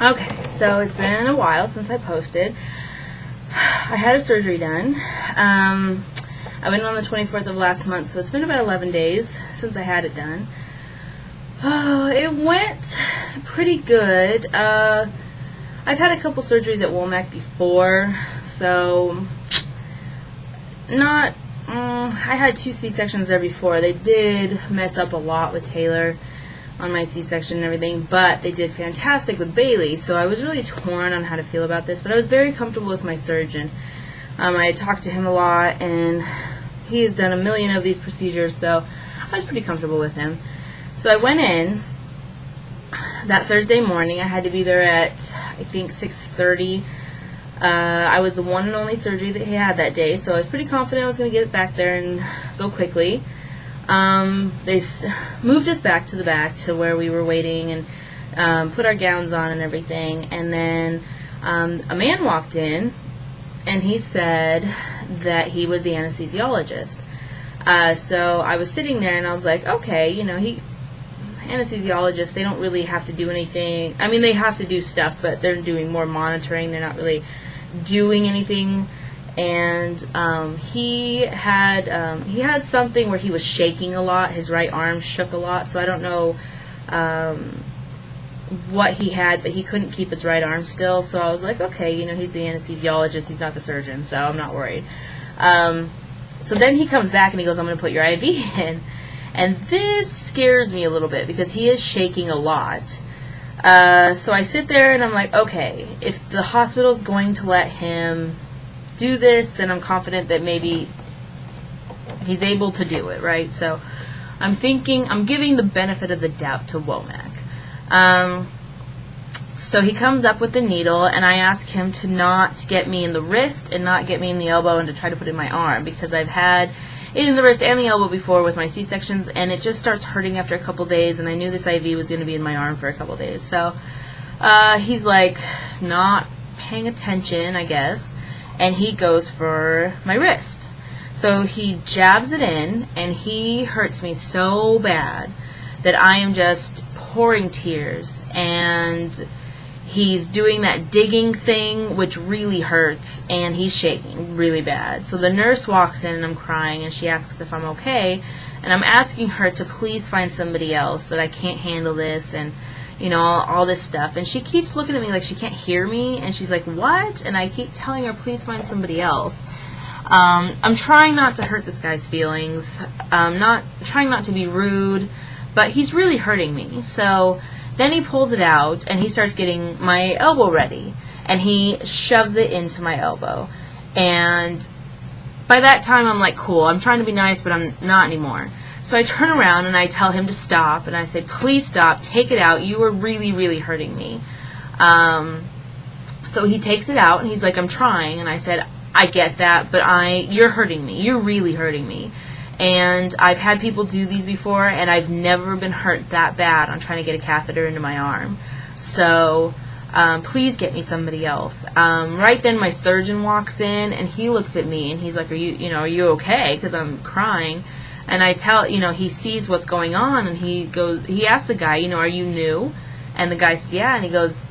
Okay, so it's been a while since I posted. I had a surgery done. I went on the 24th of last month, so it's been about 11 days since I had it done. Oh, it went pretty good. I've had a couple surgeries at Womack before, so not. I had 2 C-sections there before. They did mess up a lot with Taylor on my C-section and everything, but they did fantastic with Bailey, so I was really torn on how to feel about this, but I was very comfortable with my surgeon. I had talked to him a lot, and he has done a million of these procedures, so I was pretty comfortable with him. So I went in that Thursday morning. I had to be there at, I think, 6:30. I was the one and only surgery that he had that day, so I was pretty confident I was going to get it back there and go quickly. They moved us back to where we were waiting and put our gowns on and everything. And then a man walked in, and he said that he was the anesthesiologist. So I was sitting there, and I was like, okay, anesthesiologists, they don't really have to do anything. I mean, they have to do stuff, but they're doing more monitoring. They're not really doing anything. And he had something where he was shaking a lot. His right arm shook a lot, so I don't know what he had, but he couldn't keep his right arm still. So I was like, okay, he's the anesthesiologist, he's not the surgeon, so I'm not worried. So then he comes back and he goes, I'm going to put your IV in. And this scares me a little bit because he is shaking a lot. So I sit there and I'm like, okay, if the hospital's going to let him do this, then I'm confident that maybe he's able to do it, right? So I'm giving the benefit of the doubt to Womack. So he comes up with the needle, and I ask him to not get me in the wrist and not get me in the elbow and to try to put it in my arm, because I've had it in the wrist and the elbow before with my C-sections, and it just starts hurting after a couple days, and I knew this IV was going to be in my arm for a couple days. So he's like not paying attention, I guess, and he goes for my wrist. So he jabs it in, and he hurts me so bad that I am just pouring tears, and he's doing that digging thing, which really hurts, and he's shaking really bad. So the nurse walks in, and I'm crying, and she asks if I'm okay, and I'm asking her to please find somebody else, that I can't handle this, and all this stuff. And she keeps looking at me like she can't hear me, and she's like, what? And I keep telling her, please find somebody else. I'm trying not to hurt this guy's feelings. I'm trying not to be rude, but he's really hurting me. So then he pulls it out, and he starts getting my elbow ready, and he shoves it into my elbow. And by that time, I'm like, cool, I'm trying to be nice, but I'm not anymore. So I turn around, and I tell him to stop, and I say, please stop, take it out, you are really, really hurting me. So he takes it out, and he's like, I'm trying, and I said, I get that, but you're hurting me, you're really hurting me. And I've had people do these before, and I've never been hurt that bad on trying to get a catheter into my arm. So please get me somebody else. Right then my surgeon walks in, and he looks at me, and he's like, are you okay? Because I'm crying. And I tell, he sees what's going on, and he asks the guy, are you new? And the guy said, yeah. And he goes,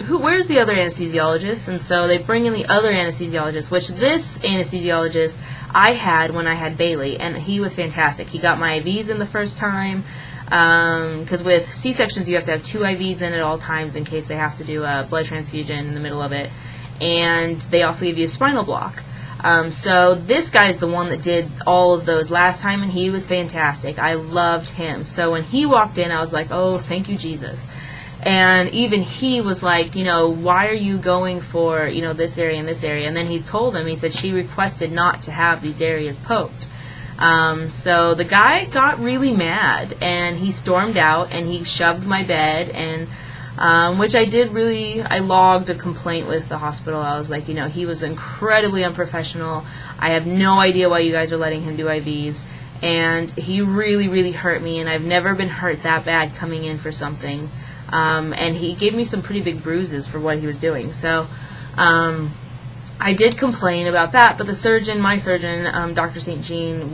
where's the other anesthesiologist? And so they bring in the other anesthesiologist, which this anesthesiologist I had when I had Bailey, and he was fantastic. He got my IVs in the first time, because with C-sections you have to have 2 IVs in at all times in case they have to do a blood transfusion in the middle of it, and they also give you a spinal block. So this guy's the one that did all of those last time, and he was fantastic. I loved him. So when he walked in, I was like, oh, thank you, Jesus. And even he was like, why are you going for, this area and this area? And then he told him, he said she requested not to have these areas poked. So the guy got really mad, and he stormed out, and he shoved my bed, and which I logged a complaint with the hospital. I was like, he was incredibly unprofessional. I have no idea why you guys are letting him do IVs. And he really, really hurt me, and I've never been hurt that bad coming in for something. And he gave me some pretty big bruises for what he was doing. So I did complain about that, but my surgeon, Dr. St. Jean,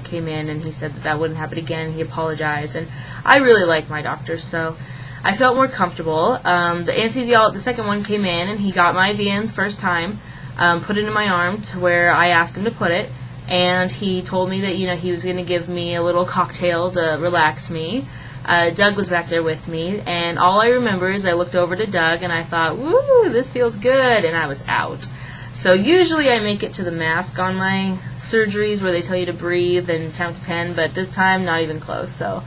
came in, and he said that wouldn't happen again. He apologized, and I really like my doctor, so I felt more comfortable. The anesthesiologist, the second one, came in, and he got my IV in the first time, put it in my arm to where I asked him to put it, and he told me that, he was going to give me a little cocktail to relax me. Doug was back there with me, and all I remember is I looked over to Doug, and I thought, woo, this feels good, and I was out. So usually I make it to the mask on my surgeries where they tell you to breathe and count to 10, but this time not even close. So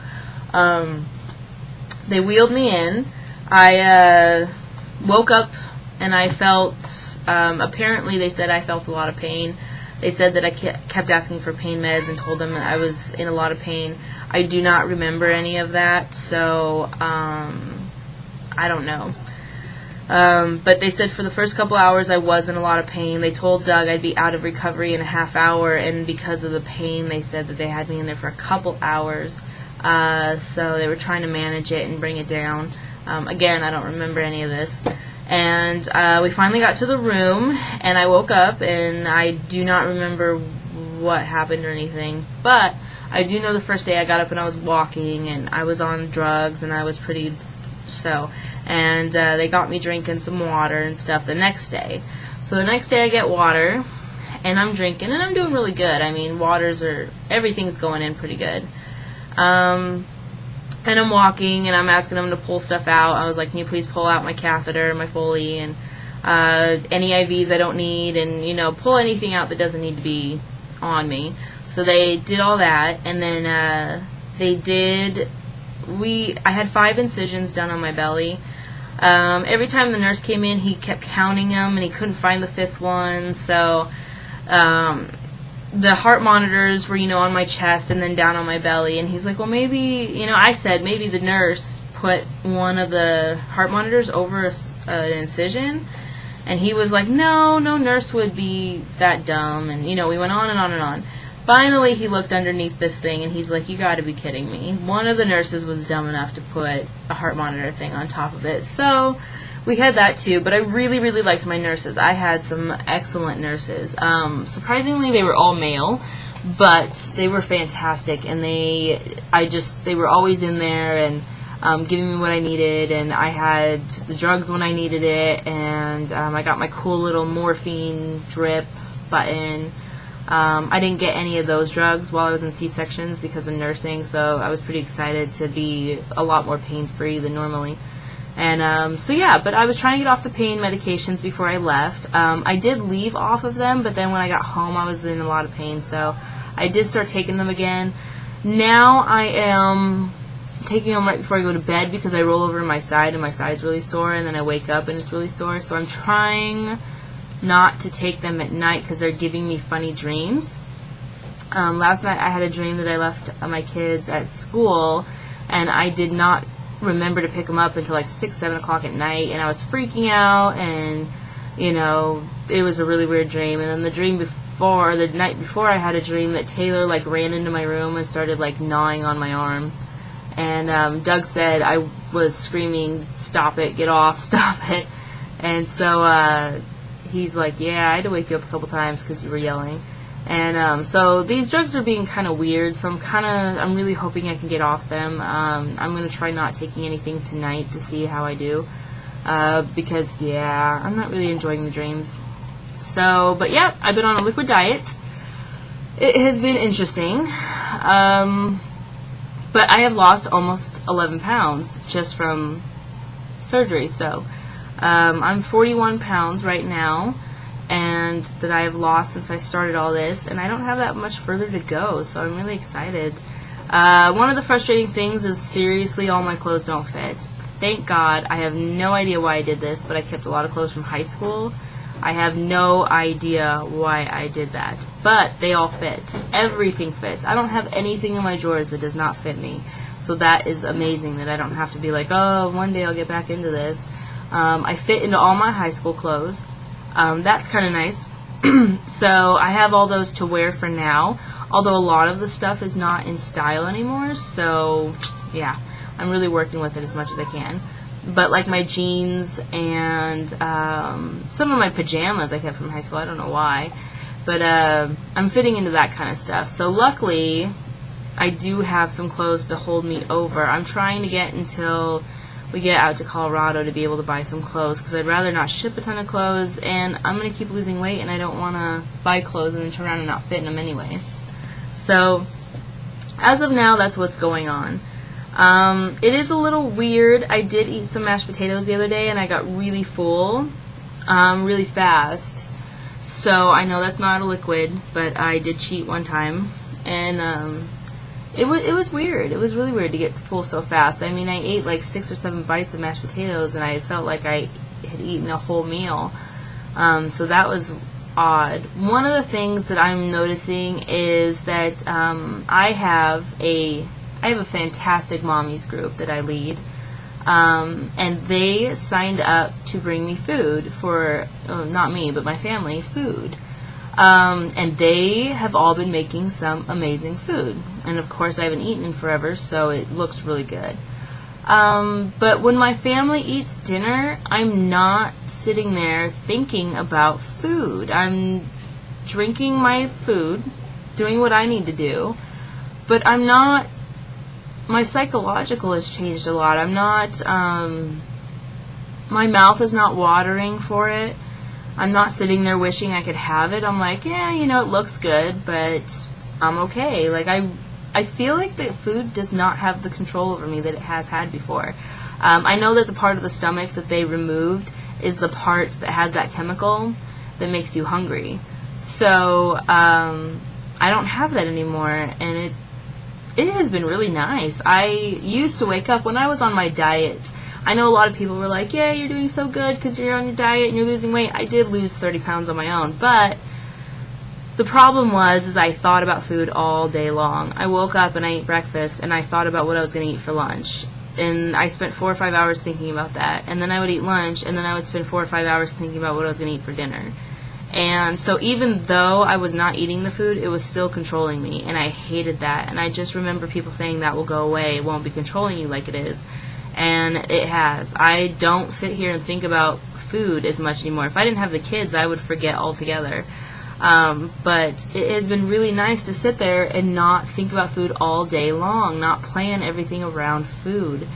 they wheeled me in. I woke up and I felt, apparently they said I felt a lot of pain. They said that I kept asking for pain meds and told them I was in a lot of pain. I do not remember any of that, so I don't know. But they said for the first couple hours I was in a lot of pain. They told Doug I'd be out of recovery in a half hour, and because of the pain they said that they had me in there for a couple hours. So they were trying to manage it and bring it down. Again, I don't remember any of this. And we finally got to the room, and I woke up, and I do not remember what happened or anything. But I do know the first day I got up and I was walking, and I was on drugs, and I was pretty so. And they got me drinking some water and stuff the next day. So the next day I get water, and I'm drinking, and I'm doing really good. I mean, everything's going in pretty good. And I'm walking, and I'm asking them to pull stuff out. I was like, can you please pull out my catheter, my Foley, and any IVs I don't need, and, pull anything out that doesn't need to be on me. So they did all that, and then I had 5 incisions done on my belly. Every time the nurse came in, he kept counting them, and he couldn't find the 5th one. So the heart monitors were, on my chest and then down on my belly. And he's like, well, maybe, I said maybe the nurse put one of the heart monitors over an incision. And he was like, no nurse would be that dumb. And, we went on and on and on. Finally, he looked underneath this thing, and he's like, you got to be kidding me. One of the nurses was dumb enough to put a heart monitor thing on top of it. So we had that too, but I really, really liked my nurses. I had some excellent nurses. Surprisingly, they were all male, but they were fantastic, and they were always in there and giving me what I needed, and I had the drugs when I needed it, and I got my cool little morphine drip button. I didn't get any of those drugs while I was in C-sections because of nursing, so I was pretty excited to be a lot more pain-free than normally. And but I was trying to get off the pain medications before I left. I did leave off of them, but then when I got home I was in a lot of pain, so I did start taking them again. Now I am taking them right before I go to bed because I roll over on my side and my side's really sore, and then I wake up and it's really sore, so I'm trying not to take them at night because they're giving me funny dreams. Last night I had a dream that I left my kids at school, and I did not remember to pick them up until like 6-7 o'clock at night, and I was freaking out, and it was a really weird dream. And then the night before I had a dream that Taylor ran into my room and started gnawing on my arm, and Doug said I was screaming, stop it, get off, stop it. And so he's like, yeah, I had to wake you up a couple times because you were yelling. And so these drugs are being kind of weird, so I'm really hoping I can get off them. I'm going to try not taking anything tonight to see how I do, because, yeah, I'm not really enjoying the dreams. So, but yeah, I've been on a liquid diet. It has been interesting, but I have lost almost 11 pounds just from surgery, so I'm 41 pounds right now, and that I have lost since I started all this, and I don't have that much further to go, so I'm really excited. One of the frustrating things is seriously all my clothes don't fit. Thank God. I have no idea why I did this, but I kept a lot of clothes from high school. I have no idea why I did that, but they all fit. Everything fits. I don't have anything in my drawers that does not fit me, so that is amazing that I don't have to be like, oh, one day I'll get back into this. I fit into all my high school clothes. That's kind of nice. So I have all those to wear for now, although a lot of the stuff is not in style anymore, so yeah, I'm really working with it as much as I can. But my jeans and some of my pajamas I kept from high school, I don't know why, but I'm fitting into that kind of stuff. So luckily I do have some clothes to hold me over. I'm trying to get until we get out to Colorado to be able to buy some clothes, because I'd rather not ship a ton of clothes, and I'm going to keep losing weight, and I don't want to buy clothes and then turn around and not fit in them anyway. So as of now, that's what's going on. It is a little weird. I did eat some mashed potatoes the other day, and I got really full really fast. So I know that's not a liquid, but I did cheat one time, and it was weird. It was really weird to get full so fast. I mean, I ate like 6 or 7 bites of mashed potatoes, and I felt like I had eaten a whole meal. So that was odd. One of the things that I'm noticing is that I have a fantastic mommies group that I lead, and they signed up to bring me food for, not me, but my family, food. And they have all been making some amazing food. And of course I haven't eaten in forever, so it looks really good. But when my family eats dinner, I'm not sitting there thinking about food. I'm drinking my food, doing what I need to do, but I'm not, my psychological has changed a lot. I'm not, my mouth is not watering for it. I'm not sitting there wishing I could have it. I'm like, yeah, you know, it looks good, but I'm okay. Like, I feel like the food does not have the control over me that it has had before. I know that the part of the stomach that they removed is the part that has that chemical that makes you hungry. So, I don't have that anymore, and it has been really nice. I used to wake up when I was on my diet. I know a lot of people were like, yeah, you're doing so good because you're on your diet and you're losing weight. I did lose 30 pounds on my own, but the problem was I thought about food all day long. I woke up and I ate breakfast, and I thought about what I was going to eat for lunch. And I spent 4 or 5 hours thinking about that. And then I would eat lunch, and then I would spend 4 or 5 hours thinking about what I was going to eat for dinner. And so even though I was not eating the food, it was still controlling me, and I hated that. And I just remember people saying that will go away. It won't be controlling you like it is. And it has. I don't sit here and think about food as much anymore. If I didn't have the kids, I would forget altogether. But it has been really nice to sit there and not think about food all day long, not plan everything around food.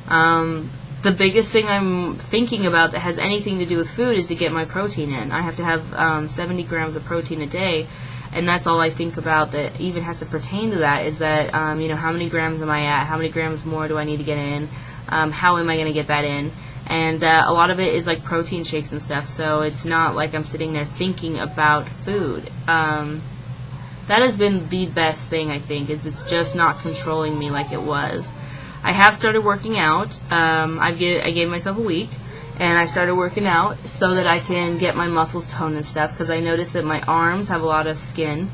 The biggest thing I'm thinking about that has anything to do with food is to get my protein in. I have to have 70 grams of protein a day, and that's all I think about that even has to pertain to that, is that, you know, how many grams am I at? How many grams more do I need to get in? How am I going to get that in? And a lot of it is like protein shakes and stuff, so it's not like I'm sitting there thinking about food. That has been the best thing, I think, is it's just not controlling me like it was. I have started working out. I gave myself a week, and I started working out so that I can get my muscles toned and stuff, because I noticed that my arms have a lot of skin,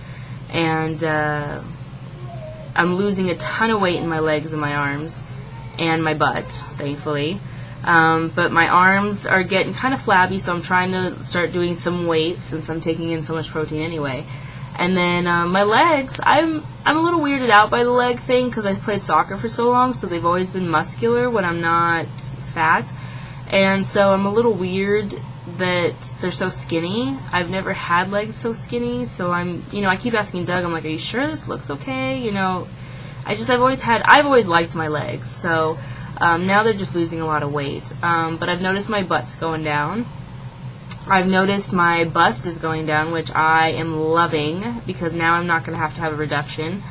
and I'm losing a ton of weight in my legs and my arms and my butt, thankfully. But my arms are getting kind of flabby, so I'm trying to start doing some weights since I'm taking in so much protein anyway. And then my legs, I'm a little weirded out by the leg thing because I played soccer for so long, so they've always been muscular when I'm not fat. And so I'm a little weird that they're so skinny. I've never had legs so skinny, so I keep asking Doug, I'm like, are you sure this looks okay? You know, I've always liked my legs, so now they're just losing a lot of weight. But I've noticed my butt's going down. I've noticed my bust is going down, which I am loving, because now I'm not going to have a reduction.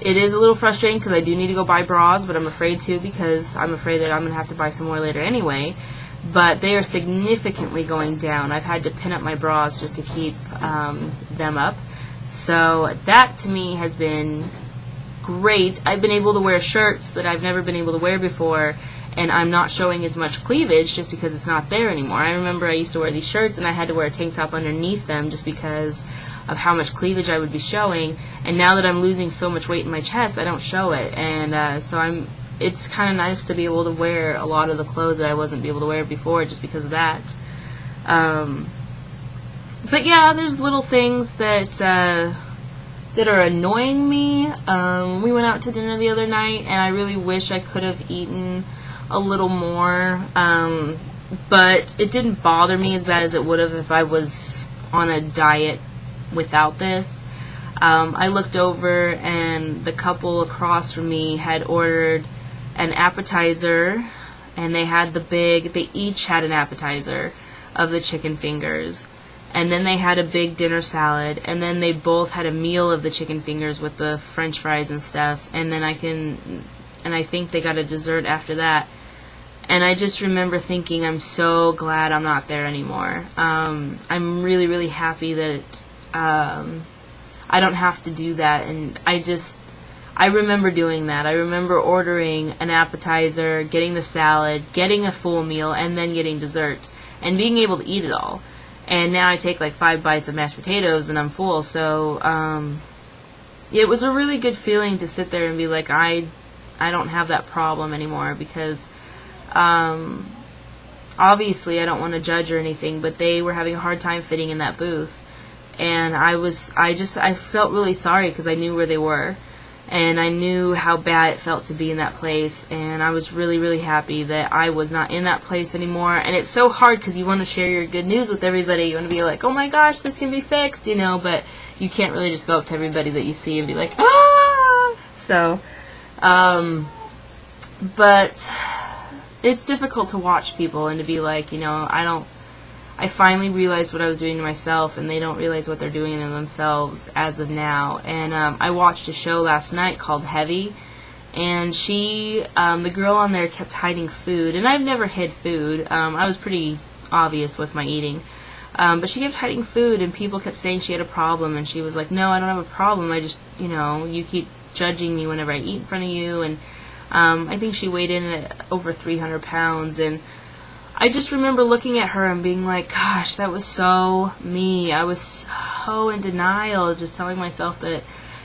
It is a little frustrating because I do need to go buy bras, but I'm afraid to, because I'm afraid that I'm going to have to buy some more later anyway. But they are significantly going down. I've had to pin up my bras just to keep them up. So that to me has been great. I've been able to wear shirts that I've never been able to wear before, and I'm not showing as much cleavage just because it's not there anymore. I remember I used to wear these shirts and I had to wear a tank top underneath them just because of how much cleavage I would be showing, and now that I'm losing so much weight in my chest, I don't show it, and so it's kind of nice to be able to wear a lot of the clothes that I wasn't able to wear before just because of that. But yeah, there's little things that are annoying me. We went out to dinner the other night, and I really wish I could have eaten a little more, but it didn't bother me as bad as it would have if I was on a diet without this. I looked over, and the couple across from me had ordered an appetizer, and they each had an appetizer of the chicken fingers, and then they had a big dinner salad, and then they both had a meal of the chicken fingers with the french fries and stuff, and then I think they got a dessert after that. And I just remember thinking, I'm so glad I'm not there anymore. I'm really, really happy that I don't have to do that. And I remember doing that. I remember ordering an appetizer, getting the salad, getting a full meal, and then getting dessert, and being able to eat it all. And now I take like 5 bites of mashed potatoes and I'm full. So it was a really good feeling to sit there and be like, I don't have that problem anymore, because obviously I don't want to judge or anything, but they were having a hard time fitting in that booth, and I felt really sorry, because I knew where they were, and I knew how bad it felt to be in that place, and I was really, really happy that I was not in that place anymore. And it's so hard, because you want to share your good news with everybody. You want to be like, oh my gosh, this can be fixed, but you can't really just go up to everybody that you see and be like, ah! So, but it's difficult to watch people and to be like, I finally realized what I was doing to myself, and they don't realize what they're doing to themselves as of now. And I watched a show last night called Heavy, and the girl on there kept hiding food, and I've never hid food. I was pretty obvious with my eating. But she kept hiding food, and people kept saying she had a problem, and she was like, no, I don't have a problem, I just, you keep judging me whenever I eat in front of you. And I think she weighed in at over 300 pounds, and I just remember looking at her and being like, gosh, that was so me. I was so in denial, just telling myself that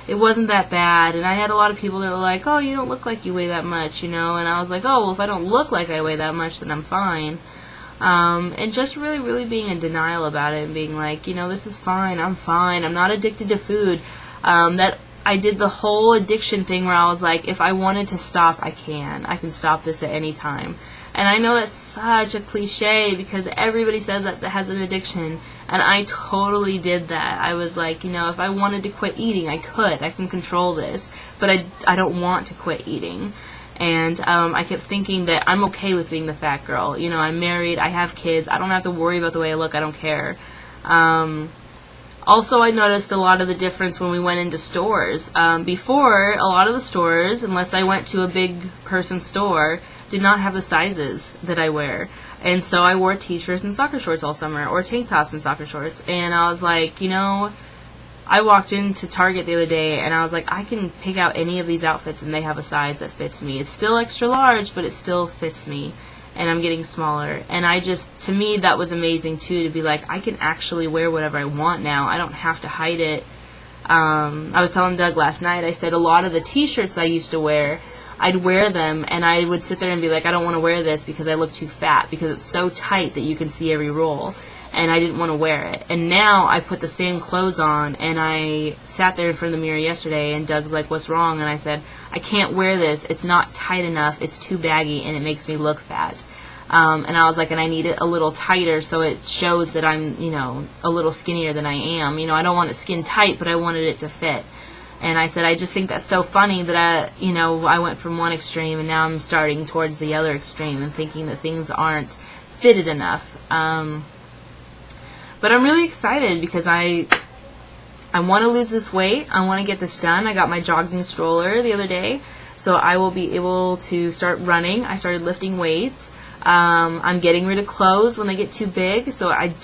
it wasn't that bad. And I had a lot of people that were like, oh, you don't look like you weigh that much, and I was like, oh, well, if I don't look like I weigh that much, then I'm fine. And just really, really being in denial about it and being like, this is fine, I'm not addicted to food. That I did the whole addiction thing where I was like, if I wanted to stop, I can stop this at any time. And I know that's such a cliche, because everybody says that has an addiction, and I totally did that. I was like, if I wanted to quit eating, I can control this, but I don't want to quit eating. And I kept thinking that I'm okay with being the fat girl. I'm married, I have kids, I don't have to worry about the way I look, I don't care. Also, I noticed a lot of the difference when we went into stores. Before, a lot of the stores, unless I went to a big person store, did not have the sizes that I wear. And so I wore t-shirts and soccer shorts all summer, or tank tops and soccer shorts. And I was like, I walked into Target the other day, and I was like, I can pick out any of these outfits, and they have a size that fits me. It's still extra large, but it still fits me. And I'm getting smaller. And to me, that was amazing, too, to be like, I can actually wear whatever I want now. I don't have to hide it. I was telling Doug last night, I said a lot of the t-shirts I used to wear, I'd wear them, and I would sit there and be like, I don't want to wear this because I look too fat, because it's so tight that you can see every roll. And I didn't want to wear it. And now I put the same clothes on, and I sat there in front of the mirror yesterday, and Doug's like, what's wrong? And I said, I can't wear this. It's not tight enough. It's too baggy, and it makes me look fat. And I was like, and I need it a little tighter so it shows that I'm, a little skinnier than I am. I don't want it skin tight, but I wanted it to fit. And I said, I just think that's so funny that I went from one extreme, and now I'm starting towards the other extreme and thinking that things aren't fitted enough. But I'm really excited, because I want to lose this weight. I want to get this done. I got my jogging stroller the other day, so I will be able to start running. I started lifting weights. I'm getting rid of clothes when they get too big, so I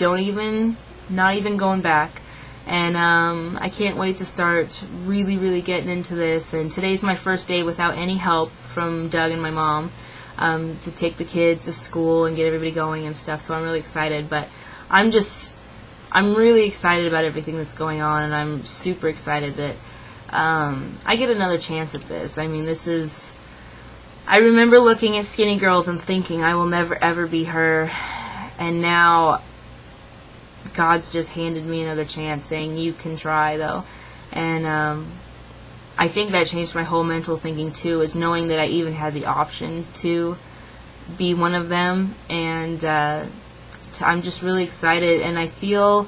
not even going back. And I can't wait to start really, really getting into this. And today's my first day without any help from Doug and my mom to take the kids to school and get everybody going and stuff. So I'm really excited. But I'm really excited about everything that's going on, and I'm super excited that I get another chance at this. I mean, I remember looking at Skinny Girls and thinking I will never ever be her, and now God's just handed me another chance, saying you can try though. And I think that changed my whole mental thinking too, is knowing that I even had the option to be one of them. And I'm just really excited, and I feel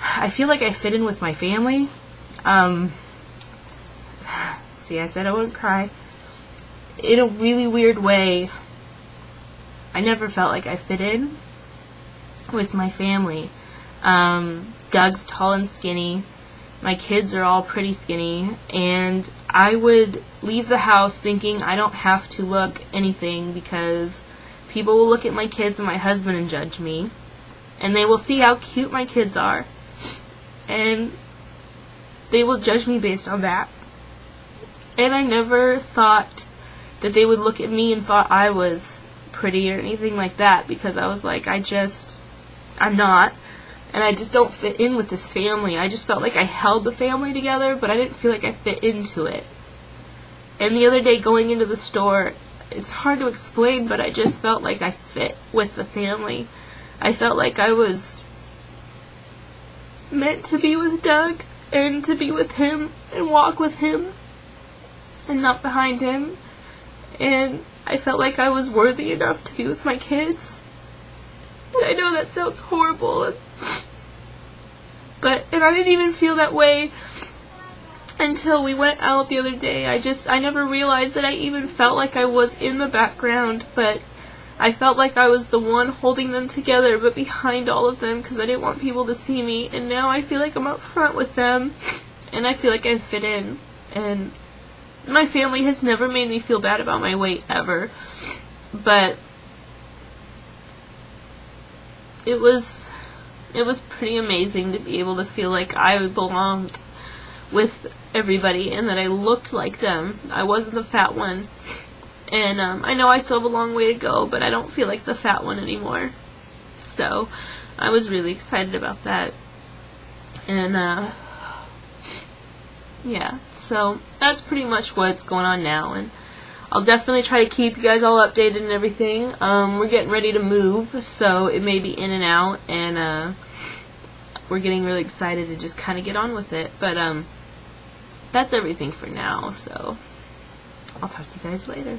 like I fit in with my family. See, I said I wouldn't cry. in a really weird way, I never felt like I fit in with my family. Doug's tall and skinny. My kids are all pretty skinny. And I would leave the house thinking I don't have to look anything because people will look at my kids and my husband and judge me. And they will see how cute my kids are. And they will judge me based on that. And I never thought that they would look at me and thought I was pretty or anything like that, because I was like, I'm not, and I just don't fit in with this family. I just felt like I held the family together, but I didn't feel like I fit into it. And the other day going into the store, it's hard to explain, but I just felt like I fit with the family. I felt like I was meant to be with Doug, and to be with him, and walk with him, and not behind him. And I felt like I was worthy enough to be with my kids. And I know that sounds horrible, and I didn't even feel that way until we went out the other day. I never realized that I even felt like I was in the background, but I felt like I was the one holding them together, but behind all of them, because I didn't want people to see me. And now I feel like I'm up front with them, and I feel like I fit in. And my family has never made me feel bad about my weight, ever. But it was pretty amazing to be able to feel like I belonged with everybody and that I looked like them. I wasn't the fat one. And I know I still have a long way to go, but I don't feel like the fat one anymore. So I was really excited about that. And yeah, so that's pretty much what's going on now, and I'll definitely try to keep you guys all updated and everything. We're getting ready to move, so it may be in and out, and we're getting really excited to just kind of get on with it. But that's everything for now, so I'll talk to you guys later.